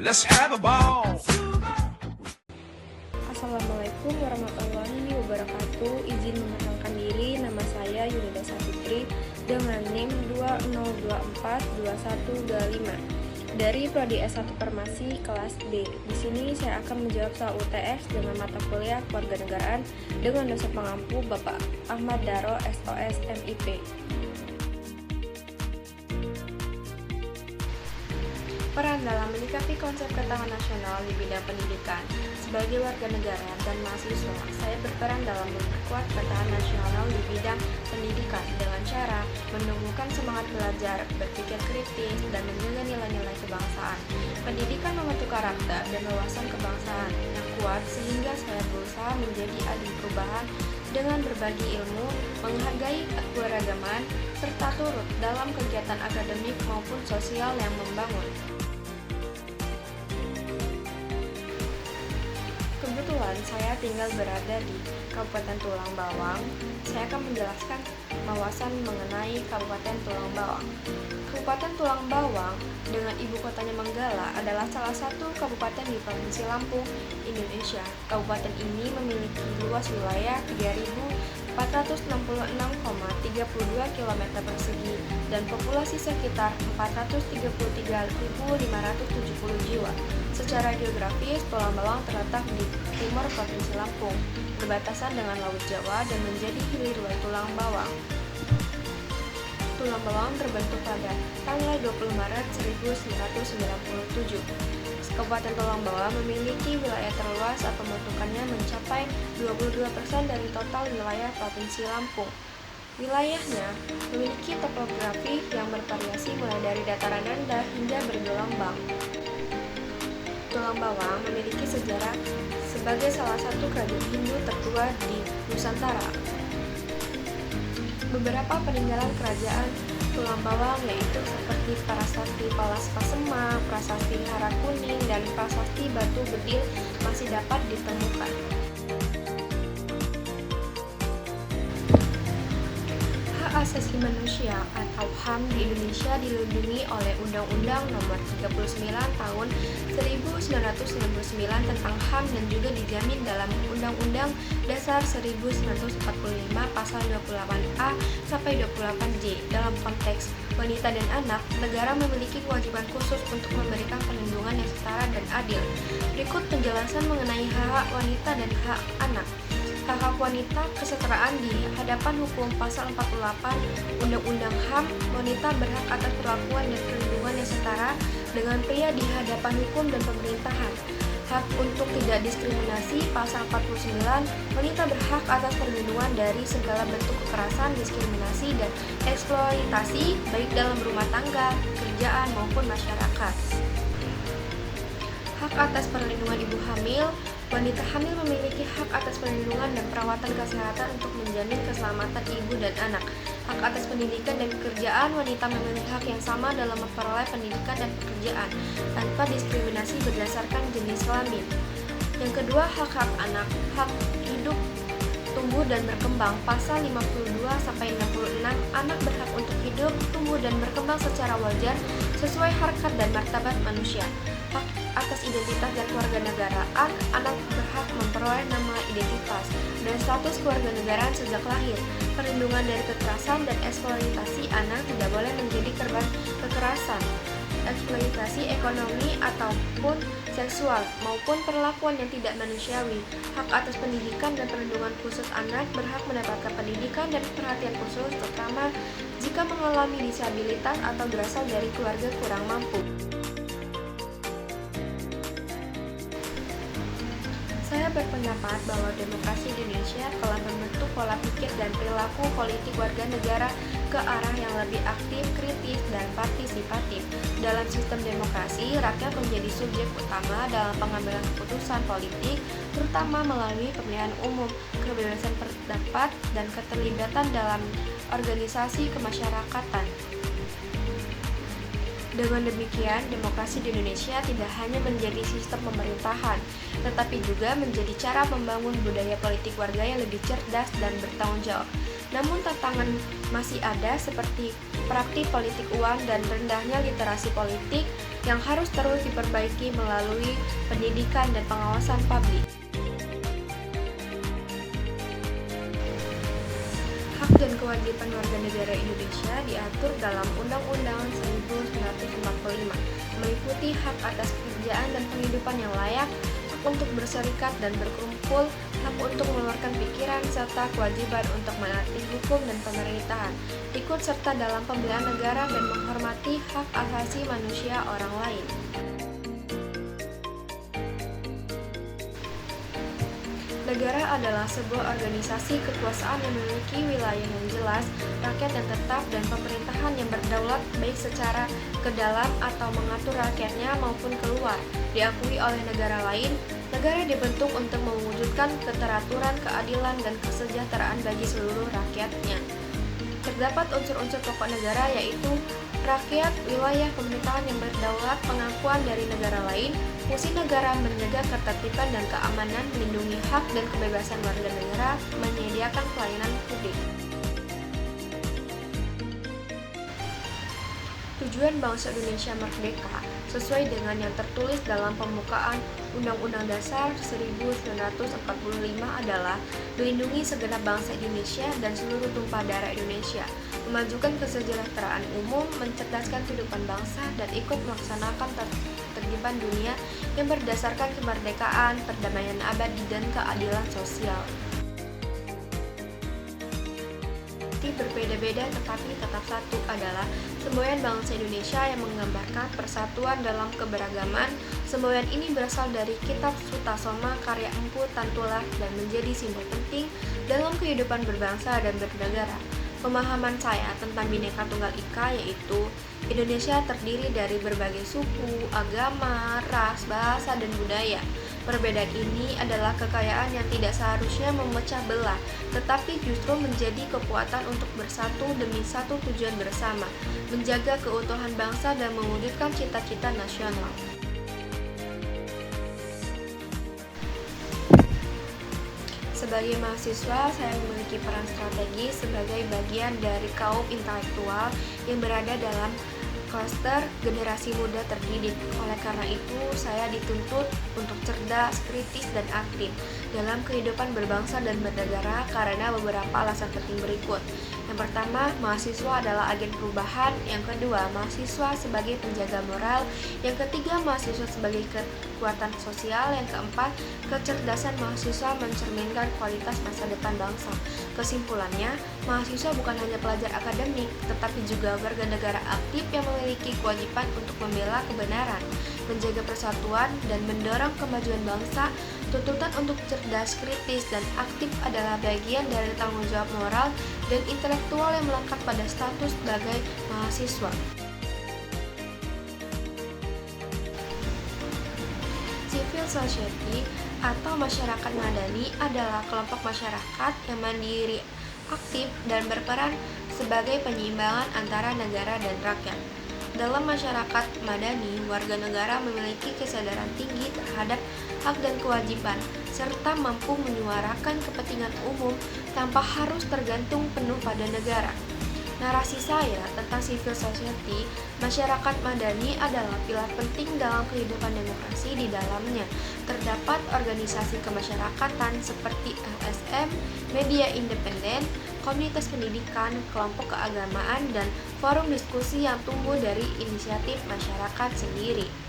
Let's have a ball. Assalamualaikum warahmatullahi wabarakatuh. Izin mengenalkan diri, nama saya Yunida Sapitri dengan NIM 20242125 dari Prodi S1 Farmasi kelas D. Di sini saya akan menjawab soal UTS dengan mata kuliah Kewarganegaraan dengan dosen pengampu Bapak Ahmad Daro SOS MIP. Peran dalam menyikapi konsep ketahanan nasional di bidang pendidikan. Sebagai warga negara dan mahasiswa, saya berperan dalam memperkuat ketahanan nasional di bidang pendidikan dengan cara menumbuhkan semangat belajar, berpikir kritis, dan menjaga nilai-nilai kebangsaan. Pendidikan membentuk karakter dan wawasan kebangsaan yang kuat sehingga saya berusaha menjadi agen perubahan dengan berbagi ilmu, menghargai keberagaman, serta turut dalam kegiatan akademik maupun sosial yang membangun. Kebetulan saya tinggal berada di Kabupaten Tulang Bawang. Saya akan menjelaskan wawasan mengenai Kabupaten Tulang Bawang. Kabupaten Tulang Bawang dengan ibu kotanya Manggala adalah salah satu kabupaten di Provinsi Lampung, Indonesia. Kabupaten ini memiliki luas wilayah 3.466,32 km persegi dan populasi sekitar 433.570 jiwa. Secara geografis, Tulang Bawang terletak di timur Provinsi Lampung, berbatasan dengan Laut Jawa dan menjadi hilir Tulang Bawang. Tulang Bawang terbentuk pada tanggal 20 Maret 1997. Kabupaten Tulang Bawang memiliki wilayah terluas atau pembentukannya mencapai 22% dari total wilayah Provinsi Lampung. Wilayahnya memiliki topografi yang bervariasi mulai dari dataran rendah hingga bergelombang. Tulang Bawang memiliki sejarah sebagai salah satu kerajaan Hindu tertua di Nusantara. Beberapa peninggalan kerajaan Tulang Bawang yaitu seperti Prasasti Palas Pasemah, Prasasti Hara Kuning, dan Prasasti Batu Bedil masih dapat ditemukan. Hak asasi manusia atau HAM di Indonesia dilindungi oleh Undang-Undang Nomor 39 Tahun 1999 tentang HAM dan juga dijamin dalam Undang-Undang Dasar 1945 Pasal 28A sampai 28J. Dalam konteks wanita dan anak, negara memiliki kewajiban khusus untuk memberikan perlindungan yang setara dan adil. Berikut penjelasan mengenai hak wanita dan hak anak. Hak wanita, kesetaraan di hadapan hukum. Pasal 48 Undang-Undang HAM, wanita berhak atas perlakuan dan perlindungan yang setara dengan pria di hadapan hukum dan pemerintahan. Hak untuk tidak diskriminasi. Pasal 49 wanita berhak atas perlindungan dari segala bentuk kekerasan, diskriminasi, dan eksploitasi baik dalam rumah tangga, kerjaan, maupun masyarakat. Hak atas perlindungan ibu hamil. Wanita hamil memiliki hak atas perlindungan dan perawatan kesehatan untuk menjamin keselamatan ibu dan anak. Hak atas pendidikan dan pekerjaan. Wanita memiliki hak yang sama dalam memperoleh pendidikan dan pekerjaan tanpa diskriminasi berdasarkan jenis kelamin. Yang kedua, hak-hak anak. Hak hidup, tumbuh dan berkembang. Pasal 52-66 anak berhak untuk hidup, tumbuh dan berkembang secara wajar sesuai harkat dan martabat manusia. Hak atas identitas dan kewarganegaraan. Anak berhak memperoleh nama identitas dan status kewarganegaraan sejak lahir. Perlindungan dari kekerasan dan eksploitasi. Anak tidak boleh menjadi korban kekerasan, eksploitasi ekonomi ataupun seksual maupun perlakuan yang tidak manusiawi. Hak atas pendidikan dan perlindungan khusus. Anak berhak mendapatkan pendidikan dan perhatian khusus terutama jika mengalami disabilitas atau berasal dari keluarga kurang mampu. Saya berpendapat bahwa demokrasi di Indonesia telah membentuk pola pikir dan perilaku politik warga negara ke arah yang lebih aktif, kritis, dan partisipatif. Dalam sistem demokrasi, rakyat menjadi subjek utama dalam pengambilan keputusan politik, terutama melalui pemilihan umum, kebebasan pendapat, dan keterlibatan dalam organisasi kemasyarakatan. Dengan demikian, demokrasi di Indonesia tidak hanya menjadi sistem pemerintahan, tetapi juga menjadi cara membangun budaya politik warga yang lebih cerdas dan bertanggung jawab. Namun tantangan masih ada seperti praktik politik uang, dan rendahnya literasi politik yang harus terus diperbaiki melalui pendidikan dan pengawasan publik. Hak dan kewajiban warga negara Indonesia diatur dalam Undang-Undang 1945, meliputi hak atas pekerjaan dan penghidupan yang layak, hak untuk berserikat dan berkumpul, hak untuk mengeluarkan pikiran, serta kewajiban untuk menaati hukum dan pemerintahan, ikut serta dalam pembelaan negara dan menghormati hak asasi manusia orang lain. Negara adalah sebuah organisasi kekuasaan yang memiliki wilayah yang jelas, rakyat yang tetap, dan pemerintahan yang berdaulat baik secara ke dalam atau mengatur rakyatnya maupun keluar. Diakui oleh negara lain, negara dibentuk untuk mewujudkan keteraturan, keadilan, dan kesejahteraan bagi seluruh rakyatnya. Terdapat unsur-unsur pokok negara yaitu rakyat, wilayah pemerintahan yang berdaulat, pengakuan dari negara lain, fungsi negara menjaga ketertiban dan keamanan, melindungi hak dan kebebasan warga negara, menyediakan pelayanan publik. Tujuan bangsa Indonesia merdeka sesuai dengan yang tertulis dalam pembukaan Undang-Undang Dasar 1945 adalah melindungi segenap bangsa Indonesia dan seluruh tumpah darah Indonesia, memajukan kesejahteraan umum, mencerdaskan kehidupan bangsa, dan ikut melaksanakan ketertiban dunia yang berdasarkan kemerdekaan, perdamaian abadi, dan keadilan sosial. Berbeda-beda tetapi tetap satu adalah semboyan bangsa Indonesia yang menggambarkan persatuan dalam keberagaman. Semboyan ini berasal dari Kitab Sutasoma karya Empu Tantullah dan menjadi simbol penting dalam kehidupan berbangsa dan bernegara. Pemahaman saya tentang Bhinneka Tunggal Ika yaitu Indonesia terdiri dari berbagai suku, agama, ras, bahasa, dan budaya. Perbedaan ini adalah kekayaan yang tidak seharusnya memecah belah, tetapi justru menjadi kekuatan untuk bersatu demi satu tujuan bersama, menjaga keutuhan bangsa dan mewujudkan cita-cita nasional. Sebagai mahasiswa, saya memiliki peran strategis sebagai bagian dari kaum intelektual yang berada dalam klaster generasi muda terdidik. Oleh karena itu, saya dituntut untuk cerdas, kritis, dan aktif dalam kehidupan berbangsa dan bernegara karena beberapa alasan penting berikut. Yang pertama, mahasiswa adalah agen perubahan. Yang kedua, mahasiswa sebagai penjaga moral. Yang ketiga, mahasiswa sebagai kekuatan sosial. Yang keempat, kecerdasan mahasiswa mencerminkan kualitas masa depan bangsa. Kesimpulannya, mahasiswa bukan hanya pelajar akademik, tetapi juga warga negara aktif yang memiliki kewajiban untuk membela kebenaran, menjaga persatuan, dan mendorong kemajuan bangsa. Tuntutan untuk cerdas, kritis, dan aktif adalah bagian dari tanggung jawab moral dan intelektual yang melekat pada status sebagai mahasiswa. Civil society atau masyarakat madani adalah kelompok masyarakat yang mandiri, aktif, dan berperan sebagai penyeimbangan antara negara dan rakyat. Dalam masyarakat madani, warga negara memiliki kesadaran tinggi terhadap hak dan kewajiban, serta mampu menyuarakan kepentingan umum tanpa harus tergantung penuh pada negara. Narasi saya tentang civil society, masyarakat madani adalah pilar penting dalam kehidupan demokrasi. Di dalamnya terdapat organisasi kemasyarakatan seperti LSM, media independen, komunitas pendidikan, kelompok keagamaan, dan forum diskusi yang tumbuh dari inisiatif masyarakat sendiri.